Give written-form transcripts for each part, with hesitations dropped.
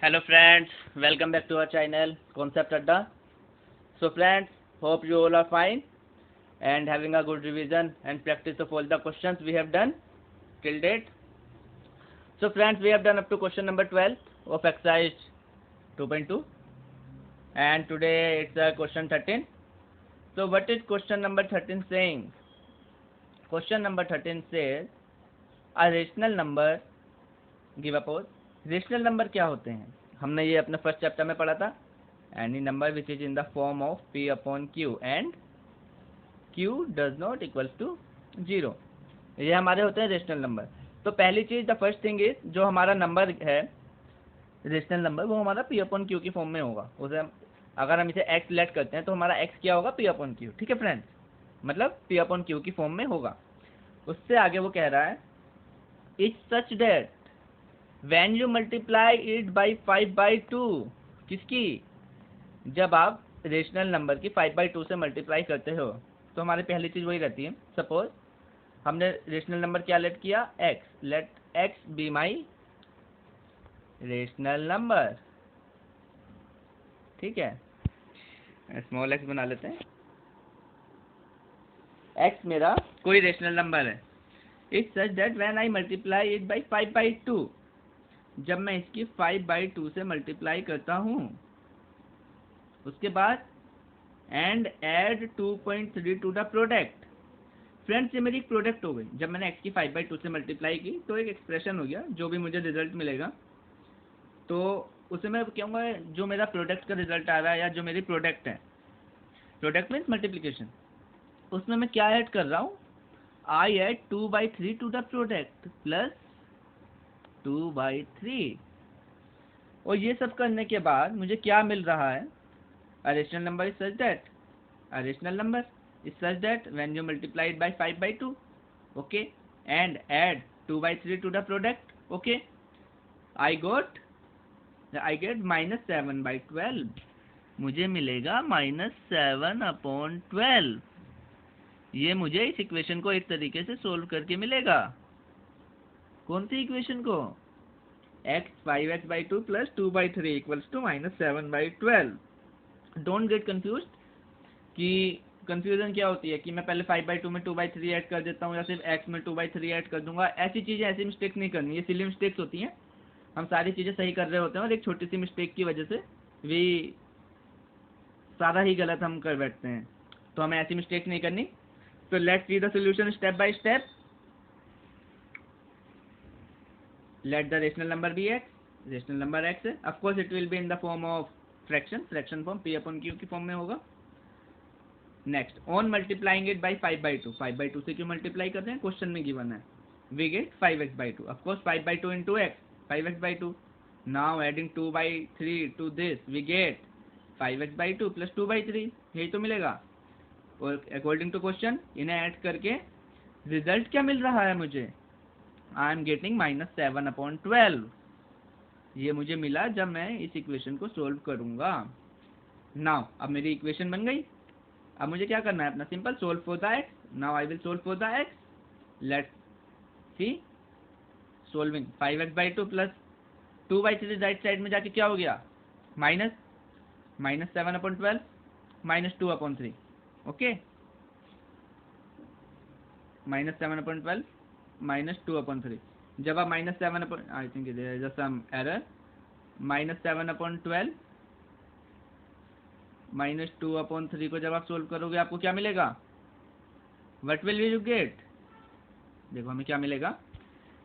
Hello friends, welcome back to our channel Concept Adda. So friends, hope you all are fine and having a good revision and practice of all the questions we have done till date. So friends, we have done up to question number 12 of exercise 2.2 and today it's question 13. So what is question number 13 saying? Question number 13 says a rational number, give a pause. Rational number क्या होते हैं? हमने ये अपने first chapter में पढ़ा था. Any number which is in the form of p upon q and q does not equals to 0. ये हमारे होते हैं रेशनल नंबर. तो पहली चीज, द फर्स्ट थिंग इज, जो हमारा नंबर है रेशनल नंबर, वो हमारा p अपॉन q की फॉर्म में होगा. उसे अगर हम इसे x लेट करते हैं तो हमारा x क्या होगा? p upon q. ठीक है फ्रेंड्स, मतलब p अपॉन q की फॉर्म में होगा. उससे आगे वो कह रहा है it's such that when you multiply it by 5/2. किसकी? जब आप रेशनल नंबर की 5/2 से मल्टीप्लाई करते हो तो हमारी पहली चीज वही रहती है. सपोज हमने रेशनल नंबर क्या लेट किया? x. Let x be my rational number. ठीक है, स्मॉल x बना लेते हैं. x मेरा कोई रेशनल नंबर है. It's such that when I multiply it by 5/2. जब मैं इसकी 5/2 से मल्टीप्लाई करता हूँ, उसके बाद and add 2.3 to the product. Friends, ये मेरी एक प्रोडक्ट हो गई. जब मैंने x की 5/2 से मल्टीप्लाई की तो एक एक्सप्रेशन हो गया. जो भी मुझे रिजल्ट मिलेगा तो उसे मैं कहूँगा जो मेरा प्रोडक्ट का रिजल्ट आ रहा है या जो मेरी प्रोडक्ट है. Product means multiplication. उसमें मैं क्या ऐड कर रहा हूँ? I add 2/3 to the product plus 2/3. और ये सब करने के बाद मुझे क्या मिल रहा है? A rational number is such that when you multiply it by 5/2, okay, and add 2/3 to the product, okay, I get -7/12. मुझे मिलेगा -7/12. ये मुझे इस इक्वेशन को एक तरीके से सोल्व करके मिलेगा. कौन सी इक्वेशन को? x 5x/2 plus 2/3 equals to -7/12. Don't get confuse कि कंफ्यूजन क्या होती है कि मैं पहले 5/2 में 2/3 ऐड कर देता हूँ या सिर्फ x में 2/3 ऐड कर दूंगा. ऐसी चीज़ें, ऐसी मिस्टेक नहीं करनी. ये सिली मिस्टेक्स होती हैं. हम सारी चीज़ें सही कर रहे होते हैं और एक छोटी सी मिस्टेक की वजह से भी सारा ही गलत हम कर बैठते हैं. तो हमें ऐसी मिस्टेक नहीं करनी. तो let's see the solution step by step. Let the rational number be x. Rational number x है. Of course it will be in the form of fraction form p upon q की form में होगा. Next, on multiplying it by 5/2. 5/2 से क्यों multiply करते हैं? Question में given है. We get 5x/2. Of course 5/2 into x, 5x/2. Now adding 2/3 to this, we get 5x/2 plus 2/3. यही तो मिलेगा. और अकॉर्डिंग टू क्वेश्चन इन्हें ऐड करके रिजल्ट क्या मिल रहा है मुझे? I am getting -7/12. ये मुझे मिला जब मैं इस इक्वेशन को सोल्व करूंगा. नाउ अब मेरी इक्वेशन बन गई. अब मुझे क्या करना है? अपना simple solve for the x. Now I will solve for the x. Let's see solving. 5x/2 plus 2/3 right side में जाके क्या हो गया? -7/12 -2/3. ओके, -7/12 -2/3. जब आप -7 I think there is some error. -7/12 -2/3 को जब आप सोल्व करोगे आपको क्या मिलेगा? What will you get? देखो हमें क्या मिलेगा.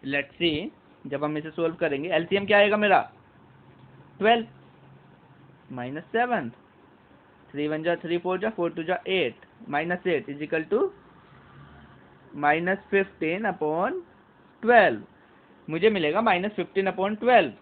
Let's see. जब हम इसे सोल्व करेंगे एलसीएम क्या आएगा मेरा? 12 -7 3 1 जा 3 4 जा 4 2 जा 8 -8 इज इक्वल टू -15/12. मुझे मिलेगा -15/12.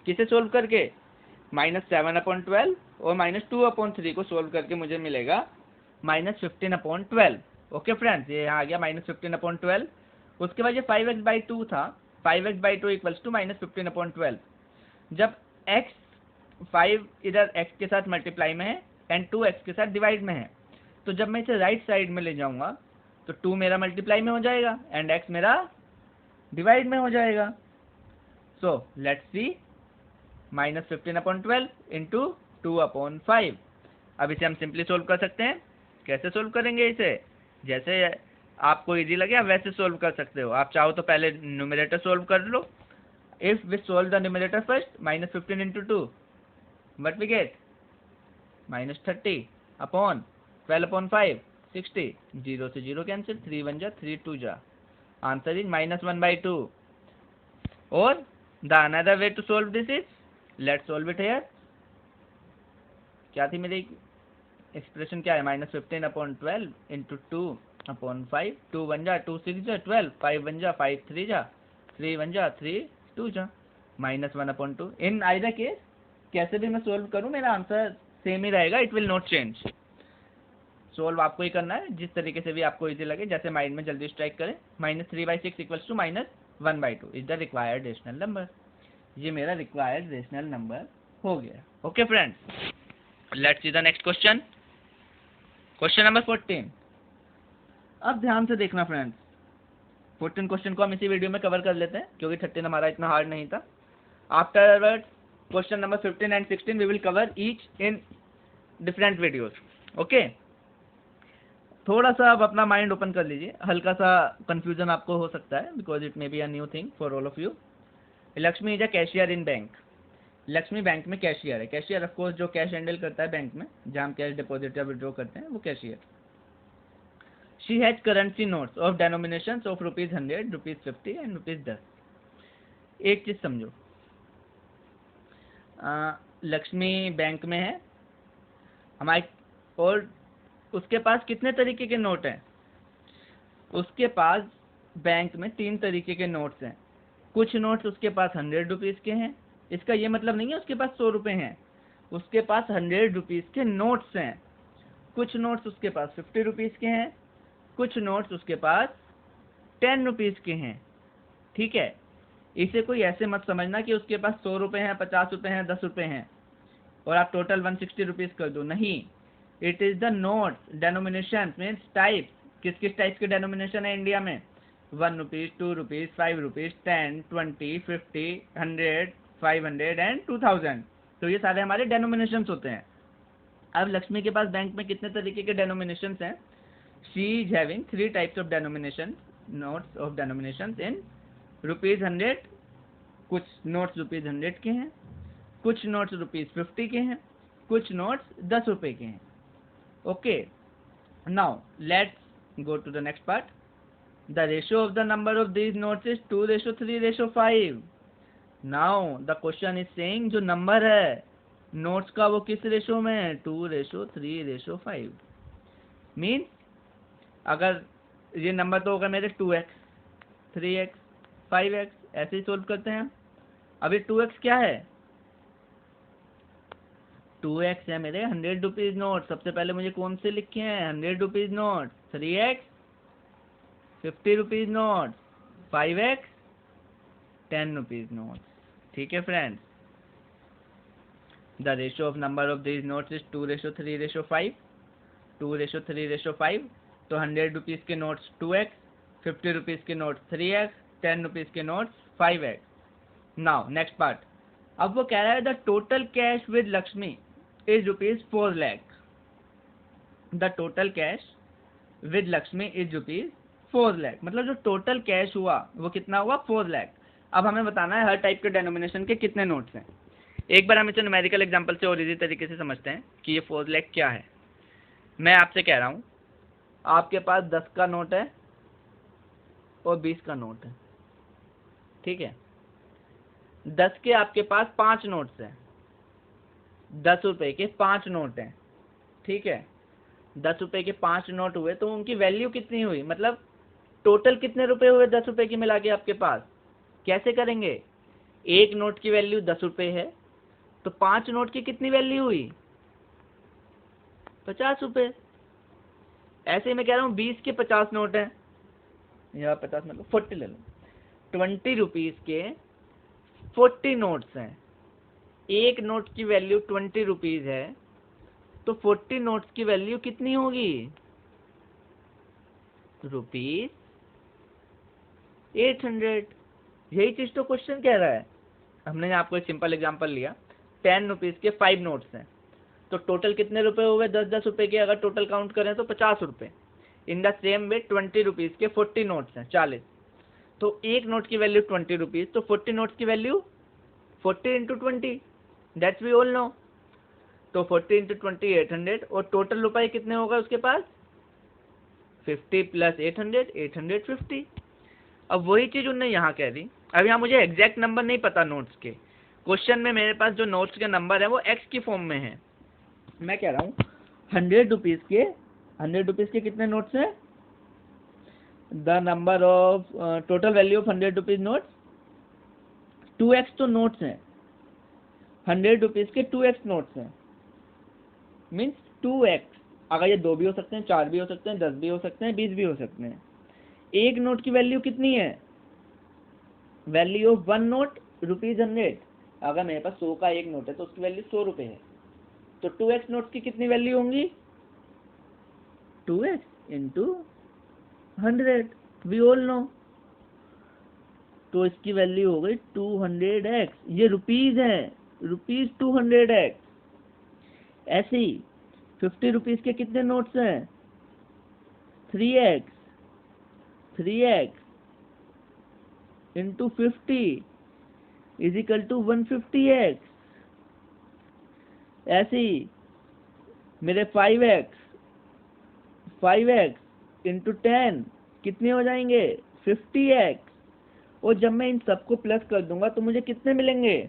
किसे सोल्व करके? -7/12 और -2/3 को सोल्व करके मुझे मिलेगा -15/12. ओके फ्रेंड्स, ये यहाँ आ गया -15/12. उसके बाद ये 5x/2 था. 5x/2 equals to -15/12. जब x 5 इधर x के साथ मल्टीप्लाई में है एंड 2x के साथ डिवाइड में है, तो जब मैं इसे राइट साइड में ले जाऊंगा तो 2 मेरा मल्टीप्लाई में हो जाएगा एंड x मेरा डिवाइड में हो जाएगा. So let's see -15/12 into 2/5। अब इसे हम सिंपली सोल्व कर सकते हैं। कैसे सोल्व करेंगे इसे? जैसे आपको इजी लगे आप वैसे सोल्व कर सकते हो। आप चाहो तो पहले न्यूमरेटर सोल्व कर लो। If we solve the numerator first, -15 into 2, what we get? -30/12/5, 60। 0 से 0 कैंसिल, 3 1 जा 3 2 जा। Answer is -1/2। और the another way to solve this is, let's solve it here. क्या थी मेरी एक्सप्रेशन? क्या है? -15/12 इंटू 2/5। 2 1 जा 2 6 जा 12, 5 1 जा 5 3 जा 3 1 जा 3 2 जा, -1/2। इन आइदर केस कैसे भी मैं सोल्व करूं मेरा आंसर सेम ही रहेगा, it will not change. Solve आपको ही करना है जिस तरीके से भी आपको इजी लगे, जैसे माइंड में जल्दी स्ट्राइक करें। -3/6 equals to -1/2 is the required rational number. ये मेरा रिक्वायर्ड रेशनल नंबर हो गया। Okay friends, let's see the next question. Question number 14। अब ध्यान से देखना फ्रेंड्स, 14 क्वेश्चन को हम इसी वीडियो में कवर कर लेते हैं क्योंकि 13 हमारा इतना हार्ड नहीं था। After question number 15 and 16 we will cover each in different videos. Okay, थोड़ा सा आप अपना माइंड ओपन कर लीजिए। हल्का सा कंफ्यूजन आपको हो सकता है because it may be a new thing for all of you. Lakshmi is a cashier in bank. Lakshmi bank में कैशियर है। कैशियर ऑफ कोर्स जो कैश हैंडल करता है बैंक में, जहाँ हम कैश डिपॉजिट या विड्रॉ करते हैं, वो cashier. She has currency notes of denominations of ₹100, ₹50 and ₹10। एक चीज समझो, लक्ष्मी बैंक में है हमारे, और उसके पास कितने तरीके के नोट हैं? उसके पास बैंक में 3 तरीके के नोट्स हैं। कुछ नोट्स उसके पास ₹100 के हैं। इसका ये मतलब नहीं है उसके पास 100 रुपए हैं। उसके पास ₹100 के नोट्स हैं। कुछ नोट्स उसके पास ₹50 के हैं। कुछ नोट्स उसके पास ₹10 के हैं। ठीक है, इसे कोई ऐसे मत समझना कि उसके पास 100 रुपए हैं, 50 रुपए हैं, 10 रुपए हैं और आप टोटल ₹160 कर दो। नहीं, it is the note denomination means type. किस किस टाइप के डेनोमिनेशन है इंडिया में? ₹1, ₹2, ₹5, $10, $20, $50, $100, $500 एंड $2000। तो ये सारे हमारे डेनोमिनेशन होते हैं। अब लक्ष्मी के पास बैंक में कितने तरीके के डेनोमिनेशन हैं? She is having 3 types of denomination, notes of denomination in ₹100। कुछ नोट्स ₹100 के हैं, कुछ नोट्स ₹50 के हैं, कुछ नोट्स 10 रुपए के हैं। Okay, now let's go to the next part. The ratio of the number of these notes is 2:3:5। Now the question is saying जो नंबर है नोट्स का वो किस रेशो में है? 2:3:5। मीन्स अगर ये नंबर तो होगा मेरे 2x, 3x, 5x, ऐसे ही सोल्व करते हैं। अभी 2x क्या है? 2x है मेरे ₹100 नोट। सबसे पहले मुझे कौन से लिखे हैं? ₹100 note. 3x ₹50 note, 5x ₹10 note. ठीक है friends, the ratio of number of these notes is 2:3:5। 2:3:5। तो ₹100 के नोट्स 2x, ₹50 के नोट्स 3x, ₹10 के notes 5x। Now next part. अब वो कह रहा है the total cash with Lakshmi is ₹4 lakh. The total cash with Lakshmi is ₹4 lakh. मतलब जो टोटल कैश हुआ वो कितना हुआ? 4 लाख। अब हमें बताना है हर टाइप के डेनोमिनेशन के कितने नोट्स हैं। एक बार हम इसे न्यूमेरिकल एग्जांपल से और इजी तरीके से समझते हैं कि ये 4 लाख क्या है। मैं आपसे कह रहा हूँ आपके पास 10 का नोट है और 20 का नोट है। ठीक है, 10 के आपके पास 5 नोट्स हैं, 10 रुपए के 5 नोट हैं। ठीक है, 10 रुपए के 5 नोट हुए तो उनकी वैल्यू कितनी हुई? मतलब टोटल कितने रुपए हुए 10 रुपए की मिला के आपके पास? कैसे करेंगे? एक नोट की वैल्यू 10 रुपए है तो 5 नोट की कितनी वैल्यू हुई? 50 रुपए। ऐसे ही मैं कह रहा हूँ 20 के 50 नोट हैं, या 50 मतलब 40 ले लो। 20 रुपीज के 40 नोट्स हैं। एक नोट की वैल्यू 20 रुपीज है तो 40 नोट्स की वैल्यू कितनी होगी? ₹800। यही चीज तो क्वेश्चन कह रहा है। हमने आपको एक सिंपल एग्जांपल लिया 10 रुपीज़ के 5 नोट्स हैं, तो टोटल कितने रुपए हुए? 10-10 रुपए के अगर टोटल काउंट करें तो 50 रुपए। In the same way 20 rupees के 40 नोट्स हैं, 40। तो एक नोट की वैल्यू 20 रुपीज़, तो 40 नोट्स की value 40 into 20, that's we all know. तो 40 इंटू 20 800, और टोटल रुपए कितने होगा उसके पास? 50 प्लस 800, 850। अब वही चीज़ उन्होंने यहाँ कह दी। अब यहाँ मुझे एग्जैक्ट नंबर नहीं पता नोट्स के, क्वेश्चन में मेरे पास जो नोट्स के नंबर है वो एक्स की फॉर्म में है। मैं कह रहा हूँ 100 रुपीज़ के कितने नोट्स हैं? The number of total value of 100 rupees notes 2x तो नोट्स हैं, 100 रुपीज़ के 2x नोट्स हैं, मीन्स 2x। अगर ये 2 भी हो सकते हैं, 4 भी हो सकते हैं, 10 भी हो सकते हैं, 20 भी हो सकते हैं। एक नोट की वैल्यू कितनी है? Value of 1 note ₹100। अगर मेरे पास 100 का एक नोट है तो उसकी वैल्यू 100 रुपये है, तो 2x नोट की कितनी वैल्यू होंगी? 2x into 100, we all know. तो इसकी वैल्यू हो गई 200x। ये रुपीज है, रुपीज 200x। ऐसे ही 50 रुपीज के कितने नोट्स हैं? 3x into 50 is equal to 150x। ऐसे ही मेरे 5x इंटू 10 कितने हो जाएंगे? 50x। और जब मैं इन सबको प्लस कर दूंगा तो मुझे कितने मिलेंगे?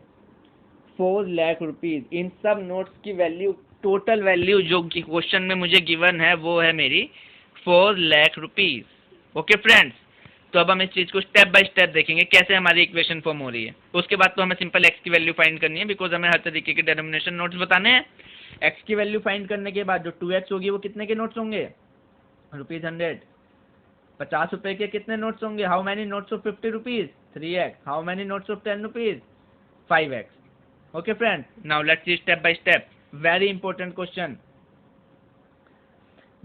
4 लाख रुपीज। इन सब नोट्स की वैल्यू, टोटल वैल्यू जो कि क्वेश्चन में मुझे गिवन है वो है मेरी 4 लाख रुपीज। ओके फ्रेंड्स, तो अब हम इस चीज को स्टेप बाय स्टेप देखेंगे कैसे हमारी इक्वेशन फॉर्म हो रही है। उसके बाद तो हमें सिंपल एक्स की वैल्यू फाइंड करनी है, बिकॉज हमें हर तरीके के डेनोमिनेशन नोट्स बताने हैं। एक्स की वैल्यू फाइंड करने के बाद जो 2x होगी वो कितने के नोट्स होंगे? ₹100। 50 रुपए के कितने नोट्स होंगे? How many notes of 50 rupees? 3x। How many notes of 10 rupees? 5x। Okay friend, now let's see step by step. Very important question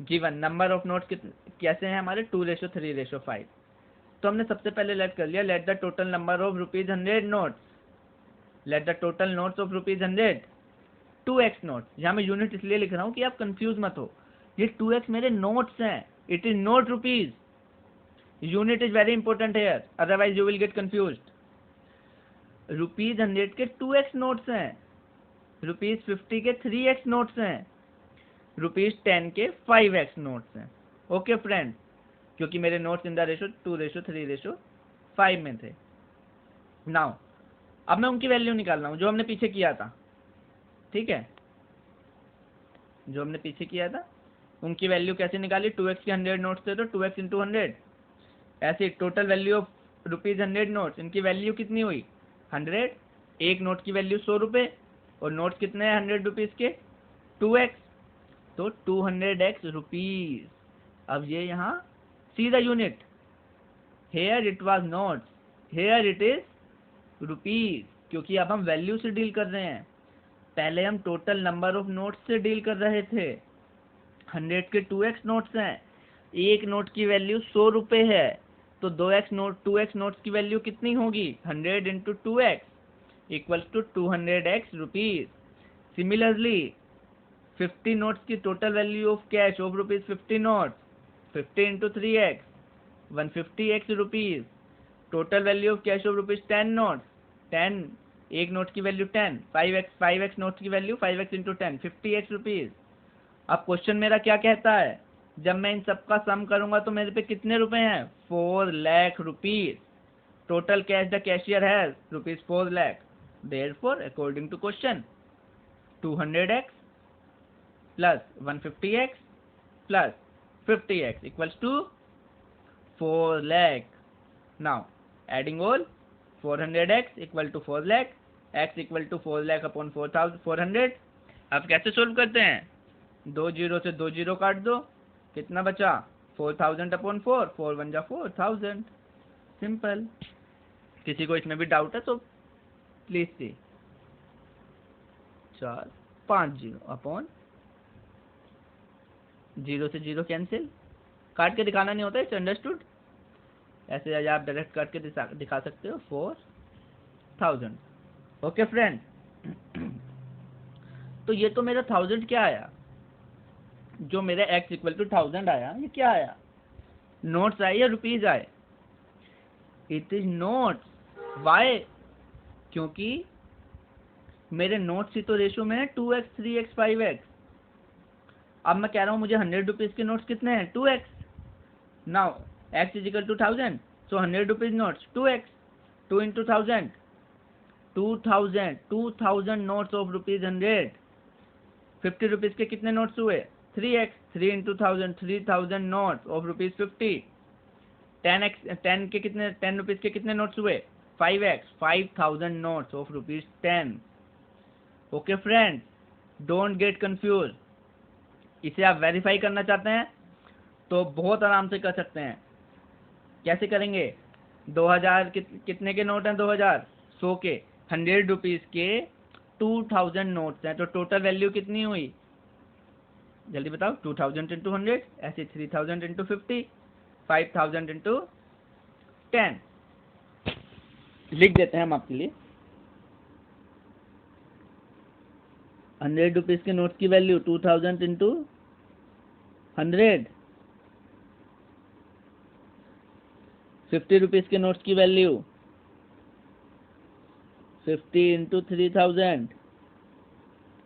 given. Number of notes कैसे हैं हमारे? 2:3:5। तो हमने सबसे पहले लेट कर लिया, let the total number of ₹100 notes, let the total notes of ₹100 2x notes. यहाँ मैं यूनिट इसलिए लिख रहा हूँ कि आप कंफ्यूज मत हो, ये 2x मेरे नोट्स हैं, it is not rupees. Unit is very important here, otherwise you will get confused. ₹100 के 2x नोट्स हैं, ₹50 के 3x नोट्स हैं, ₹10 के 5x नोट्स हैं। ओके फ्रेंड, क्योंकि मेरे नोट्स इन द रेशो 2:3:5 में थे। नाउ अब मैं उनकी वैल्यू निकाल रहा हूँ जो हमने पीछे किया था, ठीक है? जो हमने पीछे किया था उनकी वैल्यू कैसे निकाली? 2x के 100 नोट्स थे तो 2x इंटू 100। ऐसे टोटल वैल्यू ऑफ ₹100 नोट्स, इनकी वैल्यू कितनी हुई? 100। एक नोट की वैल्यू 100 रुपये, और नोट्स कितने हैं 100 रुपीज़ के? 2x, तो 200x रुपीज। अब ये यहाँ see the unit, here it was notes, here it is rupees, क्योंकि अब हम वैल्यू से डील कर रहे हैं। पहले हम टोटल नंबर ऑफ नोट्स से डील कर रहे थे। 100 के 2x नोट्स हैं, एक नोट की वैल्यू 100 रुपये है, तो 2x नोट्स की वैल्यू कितनी होगी? 100 into 2x equals to 200x rupees. Similarly 50 notes की total value of cash of ₹50 notes, 50 into 3x 150x rupees. Total value of cash of ₹10 notes, 10, एक नोट की वैल्यू 10, 5x नोट की value 5x into 10 50x rupees. अब question मेरा क्या कहता है? जब मैं इन सबका सम करूंगा तो मेरे पे कितने रुपए हैं? 4 lakh rupees. Total cash the cashier has ₹4 lakh. Therefore according to question 200x plus 150x plus 50x equals to 4 lakh. Now adding all, 400x equal to 4 lakh, x equal to 4 lakh upon 400। अब कैसे सोल्व करते हैं? 2 zero से 2 zero काट दो, कितना बचा? 4000 upon 4, 4 1 जा 4000। सिंपल। किसी को इसमें भी डाउट है तो please see. 4 5 zero upon, zero से जीरो कैंसिल, काट के दिखाना नहीं होता, इट्स अंडरस्टूड। ऐसे आप डायरेक्ट काट के दिखा सकते हो 4000। ओके फ्रेंड, तो ये तो मेरा 1000 क्या आया, जो मेरा x इक्वल टू 1000 आया, ये क्या आया, नोट्स आए या रुपीज आए? It is notes. वाई? क्योंकि मेरे नोट्स ही तो रेशियो में है 2x 3x 5x। अब मैं कह रहा हूँ मुझे 100 रुपीज के नोट्स कितने हैं, 2x। Now x is equal to 1000, so 100 rupees notes 2x, 2 into 1000, 2000 notes of rupees 100। 50 rupees के कितने नोट्स हुए, 3x, 3 into 1000, 3000 notes of rupees 50। 10 के कितने, 10 रुपीज के कितने नोट्स हुए, 5x, 5000 notes of rupees 10। Okay friends, don't get confuse. इसे आप वेरीफाई करना चाहते हैं तो बहुत आराम से कर सकते हैं। कैसे करेंगे, 2000 कितने के नोट हैं, 2000 100 के, 100 रुपीज के 2000 नोट्स हैं, तो टोटल वैल्यू कितनी हुई, जल्दी बताओ। 2000 इंटू 100, ऐसे 3000 इंटू 50, 5000 इंटू 10। लिख देते हैं हम आपके लिए। 100 रुपीज के नोट्स की वैल्यू 2000 इंटू 100। 50 रुपीज के नोट्स की वैल्यू 50 इंटू 3000।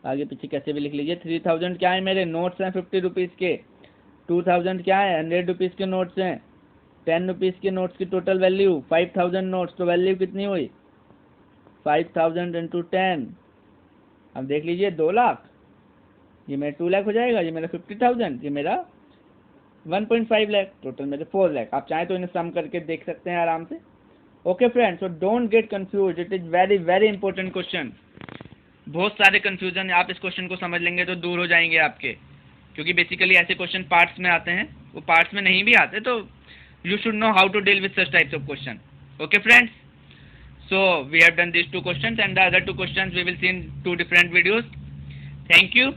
आगे पीछे कैसे भी लिख लीजिए। 3000 क्या है, मेरे नोट्स हैं 50 रुपीज के, 2000 क्या है, 100 रुपीज के नोट्स हैं, 10 रुपीज के नोट्स की टोटल वैल्यू 5000 नोट्स, तो वैल्यू कितनी हुई, 5000 इंटू 10। अब देख लीजिए 2 लाख, ये मेरा 2 लाख हो जाएगा, ये मेरा 50,000, ये मेरा 1.5 लाख, टोटल मेरे 4 लाख। आप चाहें तो इन्हें सम करके देख सकते हैं आराम से। Okay friends, so don't get confuse, it is very very important question. बहुत सारे कंफ्यूजन, आप इस क्वेश्चन को समझ लेंगे तो दूर हो जाएंगे आपके, क्योंकि बेसिकली ऐसे क्वेश्चन पार्ट्स में आते हैं, वो पार्ट्स में नहीं भी आते, तो you should know how to deal with such types of question. Okay friends, so we have done these 2 questions, and the other 2 questions we will see in 2 different videos. Thank you,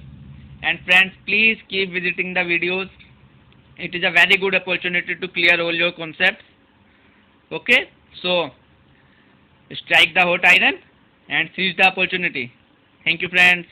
and friends, please keep visiting the videos. It is a very good opportunity to clear all your concepts. Okay, so strike the hot iron and seize the opportunity. Thank you friends.